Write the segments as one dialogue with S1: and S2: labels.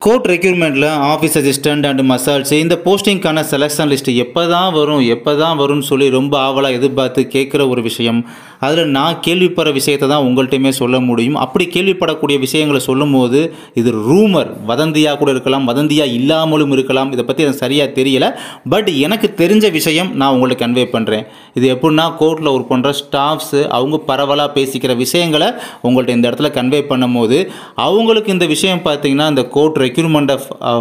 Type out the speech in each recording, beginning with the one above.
S1: Court ரெக்யூர்மெண்ட்டில் office assistant and மசால்ஸ் இந்த போஸ்டிங்கான selection list எப்போ தான் வரும்னு சொல்லி ரொம்ப ஆவலாக எதிர்பார்த்து கேட்குற ஒரு விஷயம். அதில் நான் கேள்விப்படுற விஷயத்தை தான் உங்கள்கிட்டையுமே சொல்ல முடியும். அப்படி கேள்விப்படக்கூடிய விஷயங்களை சொல்லும் போது இது ரூமர், வதந்தியாக கூட இருக்கலாம், வதந்தியாக இல்லாமலும் இருக்கலாம். இதை பற்றி எனக்கு சரியாக தெரியலை. பட் எனக்கு தெரிஞ்ச விஷயம் நான் உங்களுக்கு கன்வே பண்ணுறேன். இது எப்படின்னா, கோர்ட்டில் ஒர்க் பண்ணுற ஸ்டாஃப்ஸு அவங்க பரவலாக பேசிக்கிற விஷயங்களை உங்கள்கிட்ட இந்த இடத்துல கன்வே பண்ணும் போது அவங்களுக்கு இந்த விஷயம் பார்த்திங்கன்னா இந்த கோர்ட் ரெக்யூர்மெண்ட்டை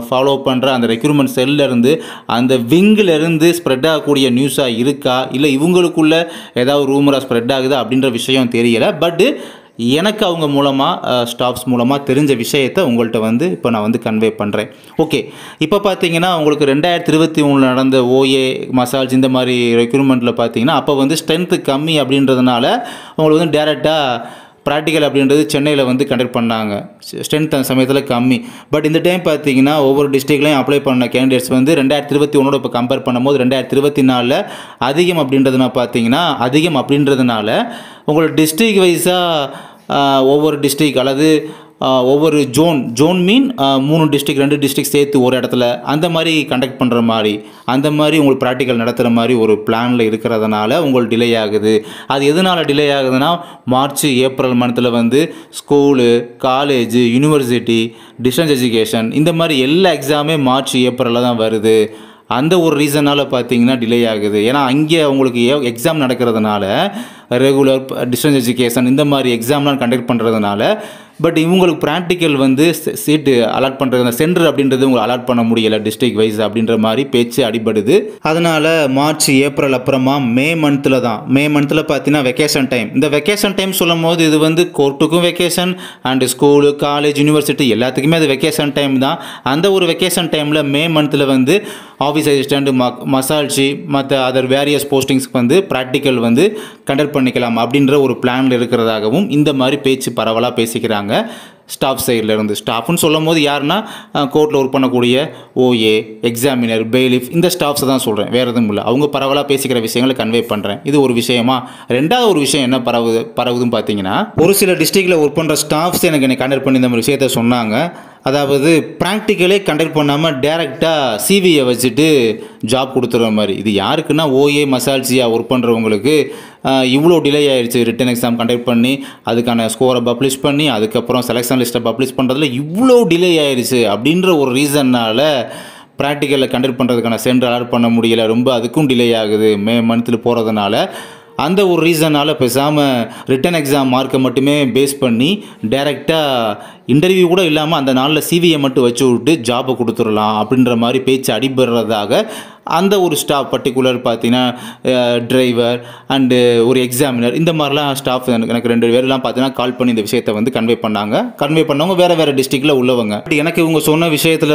S1: ஃபாலோ பண்ணுற அந்த ரெக்யூர்மெண்ட் செல்லிருந்து அந்த விங்கிலிருந்து ஸ்ப்ரெட் ஆகக்கூடிய நியூஸாக இருக்கா, இல்லை இவங்களுக்குள்ள ஏதாவது ரூமராக ஸ்ப்ரெட் ஆகுது அப்படின்ற விஷயம் தெரியலை. பட்டு எனக்கு அவங்க மூலமாக ஸ்டாஃப்ஸ் மூலமாக தெரிஞ்ச விஷயத்தை உங்கள்கிட்ட இப்போ நான் கன்வே பண்ணுறேன். ஓகே, இப்போ பார்த்தீங்கன்னா உங்களுக்கு 2023 நடந்த ஓஏ மசால்ஸ் இந்த மாதிரி ரெக்யூர்மெண்ட்டில் பார்த்தீங்கன்னா அப்போ ஸ்ட்ரென்த்து கம்மி அப்படின்றதுனால உங்களுக்கு டேரெக்டாக ப்ராக்டிக்கல் அப்படின்றது சென்னையில் கண்டக்ட் பண்ணாங்க. ஸ்ட்ரென்த் அந்த சமயத்தில் கம்மி. பட் இந்த டைம் பார்த்தீங்கன்னா ஒவ்வொரு டிஸ்ட்ரிக்ட்லையும் அப்ளை பண்ண கேண்டிடேட்ஸ் 2021 இப்போ கம்பேர் பண்ணும்போது 2024 அதிகம் அப்படின்றதுனால உங்களோட டிஸ்ட்ரிக் வைஸாக ஒவ்வொரு டிஸ்ட்ரிக் அல்லது ஒவ்வொரு ஜோன் மீன் 3 டிஸ்ட்ரிக் 2 டிஸ்ட்ரிக் சேர்த்து ஒரு இடத்துல அந்த மாதிரி கண்டக்ட் பண்ணுற மாதிரி அந்த மாதிரி உங்களுக்கு ப்ராக்டிக்கல் நடத்துகிற மாதிரி ஒரு பிளானில் இருக்கிறதுனால உங்களுக்கு டிலே ஆகுது. அது எதனால் டிலே ஆகுதுன்னா, மார்ச் ஏப்ரல் மந்த்தில் school, college, university, distance education இந்த மாதிரி எல்லா எக்ஸாமே மார்ச் ஏப்ரலில் தான் வருது. அந்த ஒரு ரீசனால் பார்த்தீங்கன்னா டிலே ஆகுது. ஏன்னா அங்கே உங்களுக்கு எக்ஸாம் நடக்கிறதுனால ரெகுலர் டிஸ்டன்ஸ் எஜுகேஷன் இந்த மாதிரி எக்ஸாம்லாம் கண்டக்ட் பண்ணுறதுனால. பட் இவங்களுக்கு ப்ராக்டிக்கல் சீட்டு அலாட் பண்ணுறது, சென்டர் அப்படின்றது உங்களுக்கு அலாட் பண்ண முடியலை டிஸ்ட்ரிக் வைஸ் அப்படின்ற மாதிரி பேச்சு அடிபடுது. அதனால் மார்ச் ஏப்ரல் அப்புறமா மே மந்தில் பார்த்தீங்கன்னா வெக்கேஷன் டைம். இந்த வெக்கேஷன் டைம் சொல்லும் போது இது கோர்ட்டுக்கும் vacation and school, college, university எல்லாத்துக்குமே அது வெக்கேஷன் டைம் தான். அந்த ஒரு வெக்கேஷன் டைமில் மே மந்தில் ஆஃபீஸ் அசிஸ்டண்ட், மசால்ஜி மற்ற அதர் வேரியஸ் போஸ்டிங்ஸ்க்கு ப்ராக்டிக்கல் கண்டக்ட் பண்ணிக்கலாம் அப்படின்ற ஒரு பிளானில் இருக்கிறதாகவும் இந்த மாதிரி பேச்சு பரவலாக பேசிக்கிறாங்க ஸ்டாஃப் சைட்லேருந்து. ஸ்டாஃப்னு சொல்லும் போது யாருன்னா கோர்ட்டில் ஒர்க் பண்ணக்கூடிய ஓஏ, எக்ஸாமினர், பெயிலிஃப் இந்த ஸ்டாஃப்ஸை தான் சொல்கிறேன், வேறு எதுவும் இல்லை. அவங்க பரவலாக பேசிக்கிற விஷயங்களை கன்வே பண்ணுறேன். இது ஒரு விஷயமா. ரெண்டாவது ஒரு விஷயம் என்ன பரவுதுன்னு பார்த்தீங்கன்னா, ஒரு சில டிஸ்ட்ரிக்டில் ஒர்க் பண்ணுற ஸ்டாஃப்ஸ் என்னை கண்டக்ட் பண்ணி இந்த மாதிரி விஷயத்த சொன்னாங்க. அதாவது ப்ராக்டிக்கலே கண்டக்ட் பண்ணாமல் டேரெக்டாக சிவியை வச்சுட்டு ஜாப் கொடுத்துற மாதிரி. இது யாருக்குன்னா ஓஏ மசால்ஜியாக ஒர்க் பண்ணுறவங்களுக்கு இவ்வளோ டிலே ஆகிடுச்சு. ரிட்டன் எக்ஸாம் கண்டக்ட் பண்ணி அதுக்கான ஸ்கோரை பப்ளிஷ் பண்ணி அதுக்கப்புறம் செலெக்ஷன் லிஸ்ட்டை பப்ளிஷ் பண்ணுறதுல இவ்வளோ டிலே ஆகிடுச்சு அப்படின்ற ஒரு ரீசன்னால் ப்ராக்டிக்கலில் கண்டக்ட் பண்ணுறதுக்கான சென்டர் அலாட் பண்ண முடியலை. ரொம்ப அதுக்கும் டிலே ஆகுது மே மந்தில் போகிறதுனால. அந்த ஒரு ரீசனால் பேசாமல் ரிட்டன் எக்ஸாம் மார்க்கை மட்டுமே பேஸ் பண்ணி டைரெக்டாக இன்டர்வியூ கூட இல்லாமல் அந்த நாளில் சிவியை மட்டும் வச்சு விட்டு ஜாபை கொடுத்துடலாம் அப்படின்ற மாதிரி பேச்சு அடிபடுறதாக அந்த ஒரு ஸ்டாஃப் பர்டிகுலர் பார்த்தீங்கன்னா டிரைவர் அண்டு ஒரு எக்ஸாமினர் இந்த மாதிரிலாம் ஸ்டாஃப் எனக்கு 2 பேர்லாம் பார்த்தீங்கன்னா கால் பண்ணி இந்த விஷயத்தை கன்வே பண்ணவங்க வேறு டிஸ்ட்ரிக்டில் உள்ளவங்க. பட் எனக்கு இவங்க சொன்ன விஷயத்தில்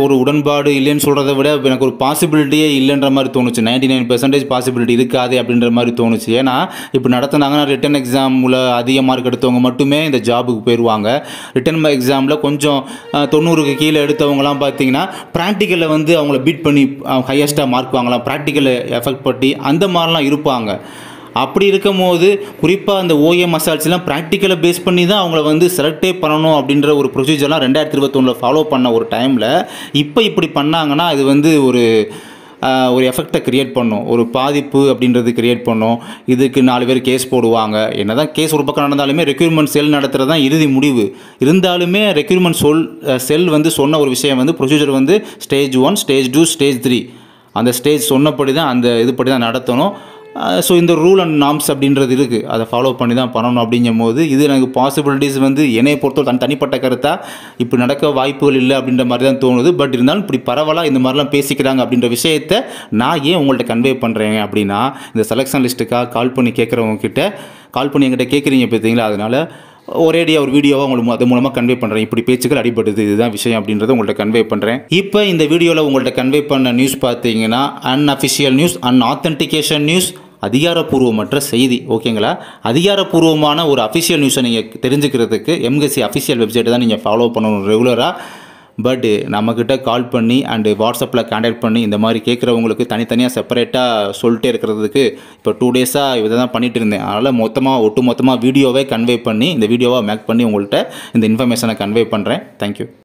S1: ஒரு உடன்பாடு இல்லைன்னு சொல்கிறத விட எனக்கு ஒரு பாசிபிலிட்டியே இல்லைன்ற மாதிரி தோணுச்சு. 99% பாசிபிலிட்டி இருக்காது அப்படின்ற மாதிரி தோணுச்சு. ஏன்னா இப்போ நடத்துனாங்கன்னா ரிட்டன் எக்ஸாமில் அதிக மார்க் எடுத்தவங்க மட்டுமே இந்த ஜாபுக்கு போயிடுவாங்க. ரிட்டன் எக்ஸாமில் கொஞ்சம் 90க்கு கீழே எடுத்தவங்கலாம் பார்த்தீங்கன்னா ப்ராக்டிக்கலில் அவங்கள பீட் பண்ணி ஹையஸ்ட்டாக மார்க் வாங்கலாம், ப்ராக்டிக்கலை எஃபெக்ட் பட்டி அந்த மாதிரிலாம் இருப்பாங்க. அப்படி இருக்கும் போது குறிப்பாக அந்த ஓஏ மசால்ஸ்லாம் ப்ராக்டிக்கலை பேஸ் பண்ணி தான் அவங்கள செலக்டே பண்ணணும் அப்படின்ற ஒரு ப்ரொசீஜர்லாம் 2021 ஃபாலோ பண்ண ஒரு டைமில் இப்போ இப்படி பண்ணாங்கன்னா இது ஒரு எஃபெக்டை க்ரியேட் பண்ணும், ஒரு பாதிப்பு அப்படின்றது க்ரியேட் பண்ணும். இதுக்கு 4 பேர் கேஸ் போடுவாங்க. என்ன தான் கேஸ் ஒரு பக்கம் நடந்தாலுமே ரெக்யூர்மெண்ட் செல் நடத்துகிறது தான் இறுதி முடிவு. இருந்தாலுமே ரெக்யூர்மெண்ட் செல் சொன்ன ஒரு விஷயம் ப்ரொசீஜர் ஸ்டேஜ் 1, ஸ்டேஜ் 2, ஸ்டேஜ் 3 அந்த ஸ்டேஜ் சொன்னபடி தான் அந்த இதுபடி தான் நடத்தணும். ஸோ இந்த ரூல் அண்ட் நார்ம்ஸ் அப்படின்றது இருக்குது, அதை ஃபாலோ பண்ணி தான் பண்ணணும். அப்படிங்கும் போது இது எனக்கு பாசிபிலிட்டிஸ் என்னையை பொறுத்தவரை தனிப்பட்ட கருத்தாக இப்படி நடக்க வாய்ப்புகள் இல்லை அப்படின்ற மாதிரி தான் தோணுது. பட் இருந்தாலும் இப்படி பரவலாக இந்த மாதிரிலாம் பேசிக்கிறாங்க அப்படின்ற விஷயத்தை நான் ஏன் உங்கள்கிட்ட கன்வே பண்ணுறேன் அப்படின்னா, இந்த செலெக்ஷன் லிஸ்ட்டுக்காக கால் பண்ணி என்கிட்ட கேட்குறீங்க பார்த்தீங்களா, அதனால் ஒரேடியாக ஒரு வீடியோவாக உங்களுக்கு அது மூலமாக கன்வே பண்ணுறேன். இப்படி பேச்சுக்கள் அடிபடுது, இதுதான் விஷயம் அப்படின்றத உங்கள்கிட்ட கன்வே பண்ணுறேன். இப்போ இந்த வீடியோவில் உங்கள்கிட்ட கன்வே பண்ண நியூஸ் பார்த்தீங்கன்னா அன்அஃபிஷியல் நியூஸ், அன்ஆத்தென்டிகேஷன் நியூஸ், அதிகாரப்பூர்வமற்ற செய்தி. ஓகேங்களா? அதிகாரப்பூர்வமான ஒரு அஃபிஷியல் நியூஸை நீங்கள் தெரிஞ்சுக்கிறதுக்கு எம்கேசி அஃபிஷியல் வெப்சைட்டை தான் நீங்கள் ஃபாலோ பண்ணணும் ரெகுலராக. பட் நம்மக்கிட்ட கால் பண்ணி அண்டு வாட்ஸ்அப்பில் கான்டாக்ட் பண்ணி இந்த மாதிரி கேட்குறவங்களுக்கு தனித்தனியாக செப்பரேட்டாக சொல்லிட்டே இருக்கிறதுக்கு இப்போ 2 டேஸாக இதை தான் பண்ணிகிட்டு இருந்தேன். அதனால் ஒட்டு மொத்தமாக வீடியோவே கன்வே பண்ணி இந்த வீடியோவாக மேக் பண்ணி உங்கள்கிட்ட இந்த இன்ஃபர்மேஷனை கன்வே பண்ணுறேன். தேங்க்யூ.